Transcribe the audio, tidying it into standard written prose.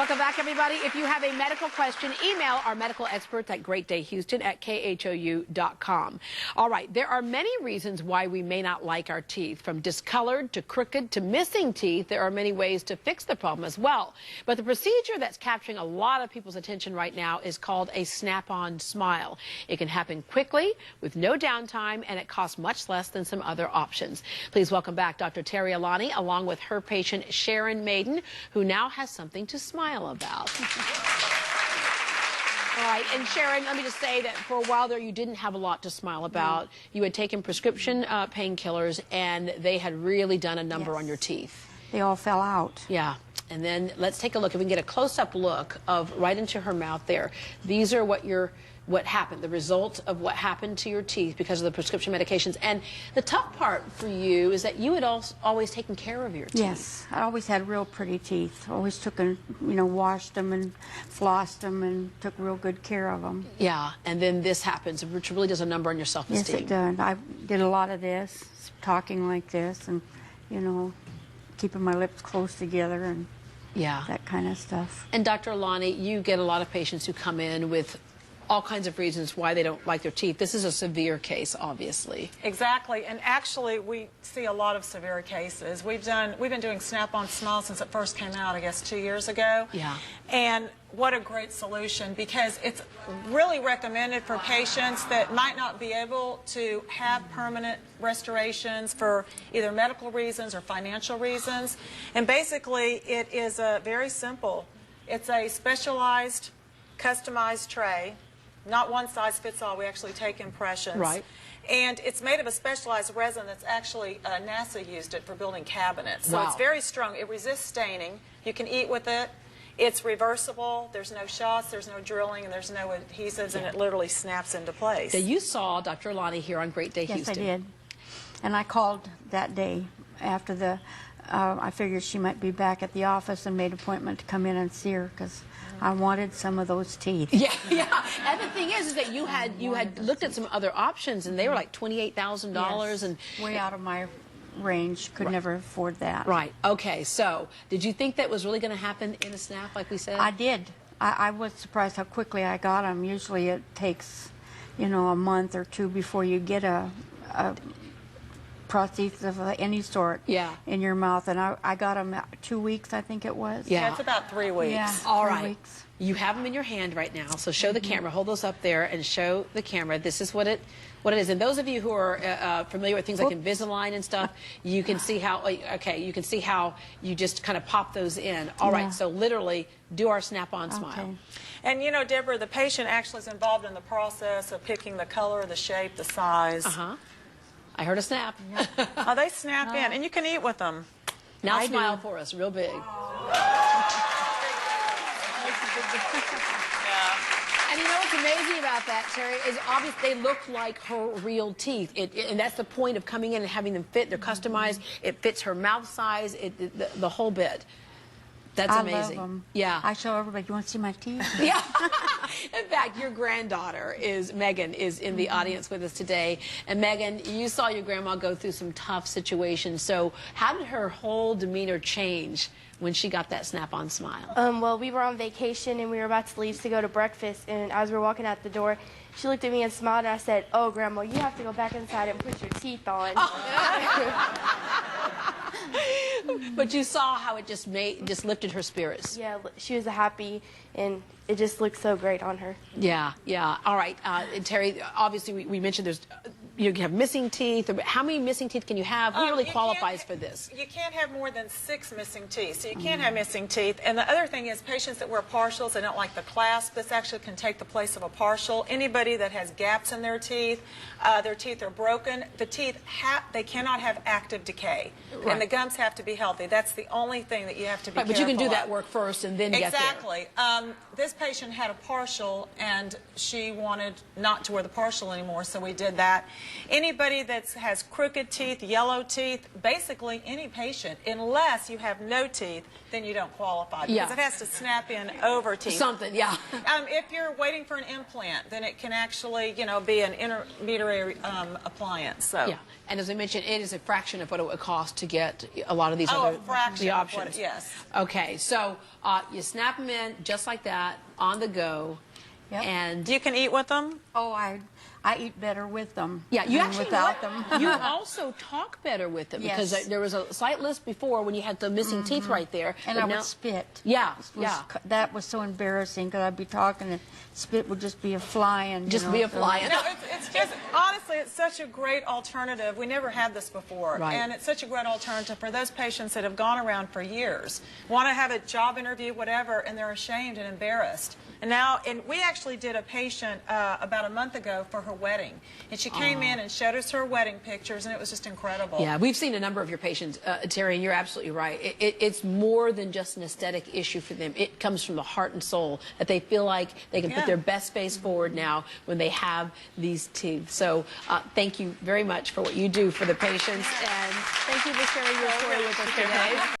Welcome back, everybody. If you have a medical question, email our medical experts at greatdayhouston@khou.com. All right, there are many reasons why we may not like our teeth, from discolored to crooked to missing teeth. There are many ways to fix the problem as well. But the procedure that's capturing a lot of people's attention right now is called a snap-on smile. It can happen quickly with no downtime, and it costs much less than some other options. Please welcome back Dr. Terry Alani, along with her patient Sharon Maiden, who now has something to smile about. All right, and Sharon, let me just say that for a while there you didn't have a lot to smile about. You had taken prescription painkillers, and they had really done a number on your teeth. They all fell out. Yeah, and then let's take a look. If we can get a close-up look of right into her mouth there. These are what happened, the result of what happened to your teeth because of the prescription medications. And the tough part for you is that you had always taken care of your teeth. Yes, I always had real pretty teeth. Always took and, washed them and flossed them and took real good care of them. Yeah, and then this happens, which really does a number on your self-esteem. Yes, it did. I did a lot of this, talking like this, and, keeping my lips close together and that kind of stuff. And Dr. Alani, you get a lot of patients who come in with all kinds of reasons why they don't like their teeth. This is a severe case, obviously. Exactly, and actually we see a lot of severe cases. We've been doing Snap-on Smile since it first came out, I guess 2 years ago. Yeah. And what a great solution, because it's really recommended for patients that might not be able to have permanent restorations for either medical reasons or financial reasons. And basically it is very simple. It's a specialized, customized tray. Not one size fits all. We actually take impressions. Right. And it's made of a specialized resin that's actually, NASA used it for building cabinets. So Wow. it's very strong. It resists staining. You can eat with it. It's reversible. There's no shots, there's no drilling, and there's no adhesives, and it literally snaps into place. So you saw Dr. Alani here on Great Day Houston. Yes, I did. And I called that day after I figured she might be back at the office, and made an appointment to come in and see her because I wanted some of those teeth. Yeah. And the thing is that you had looked at some other options, and they were like $28,000 and way out of my range. Could never afford that. Right. Okay. So, did you think that was really going to happen in a snap, like we said? I did. I was surprised how quickly I got them. Usually it takes, a month or two before you get a prosthesis of any sort in your mouth, and I got them 2 weeks, I think it was. Yeah, it's about 3 weeks. Yeah, all 3 right. weeks. You have them in your hand right now, so show the camera. Hold those up there and show the camera. This is what it is. And those of you who are familiar with things like Invisalign and stuff, you can see how. You can see how you just kind of pop those in. All right. So literally, do our snap-on smile. And Deborah, the patient actually is involved in the process of picking the color, the shape, the size. I heard a snap. Oh, they snap in, and you can eat with them. Now smile for us, real big. And what's amazing about that, Terry, is obviously they look like her real teeth. And that's the point of coming in and having them fit. They're customized. It fits her mouth size, the whole bit. That's amazing. I love them. Yeah. I show everybody, you want to see my teeth? Yeah. In fact, your granddaughter, Megan, is in the audience with us today. And Megan, you saw your grandma go through some tough situations. So how did her whole demeanor change when she got that snap-on smile? Well, we were on vacation, and we were about to leave to go to breakfast. And as we were walking out the door, she looked at me and smiled, and I said, "Oh, Grandma, you have to go back inside and put your teeth on." But you saw how it just lifted her spirits. Yeah, she was happy, and it just looked so great on her. Yeah. All right, and Terry, obviously we mentioned there's you have missing teeth. How many missing teeth can you have? Who really qualifies for this? You can't have more than 6 missing teeth, so you can't have missing teeth. And the other thing is patients that wear partials, they don't like the clasp. This actually can take the place of a partial. Anybody that has gaps in their teeth are broken. The teeth, they cannot have active decay. Right. And the gums have to be healthy. That's the only thing that you have to be careful But you can do of. that work first and then get there. Exactly. This patient had a partial, and she wanted not to wear the partial anymore, so we did that. Anybody that has crooked teeth, yellow teeth, basically any patient, unless you have no teeth, then you don't qualify because it has to snap in over teeth. Something, yeah. If you're waiting for an implant, then it can actually, you know, be an intermediary appliance. So. Yeah, and as I mentioned, it is a fraction of what it would cost to get a lot of these other a fraction the of options. what yes. Okay, so you snap them in just like that, on the go, and you can eat with them. Oh, I eat better with them. Yeah, you than actually without them. You also talk better with them because there was a slight lisp before when you had the missing teeth right there, and I would spit. Yeah, That was so embarrassing because I'd be talking and spit would just be a flying. Just be a flying. No, it's just honestly, it's such a great alternative. We never had this before, and it's such a great alternative for those patients that have gone around for years, want to have a job interview, whatever, and they're ashamed and embarrassed. And now, we actually did a patient about a month ago for her wedding, and she came in and showed us her wedding pictures, and it was just incredible. Yeah, we've seen a number of your patients, Terry, and you're absolutely right. It's more than just an aesthetic issue for them. It comes from the heart and soul that they feel like they can put their best face forward now when they have these teeth. So thank you very much for what you do for the patients, and thank you for sharing your story with us today.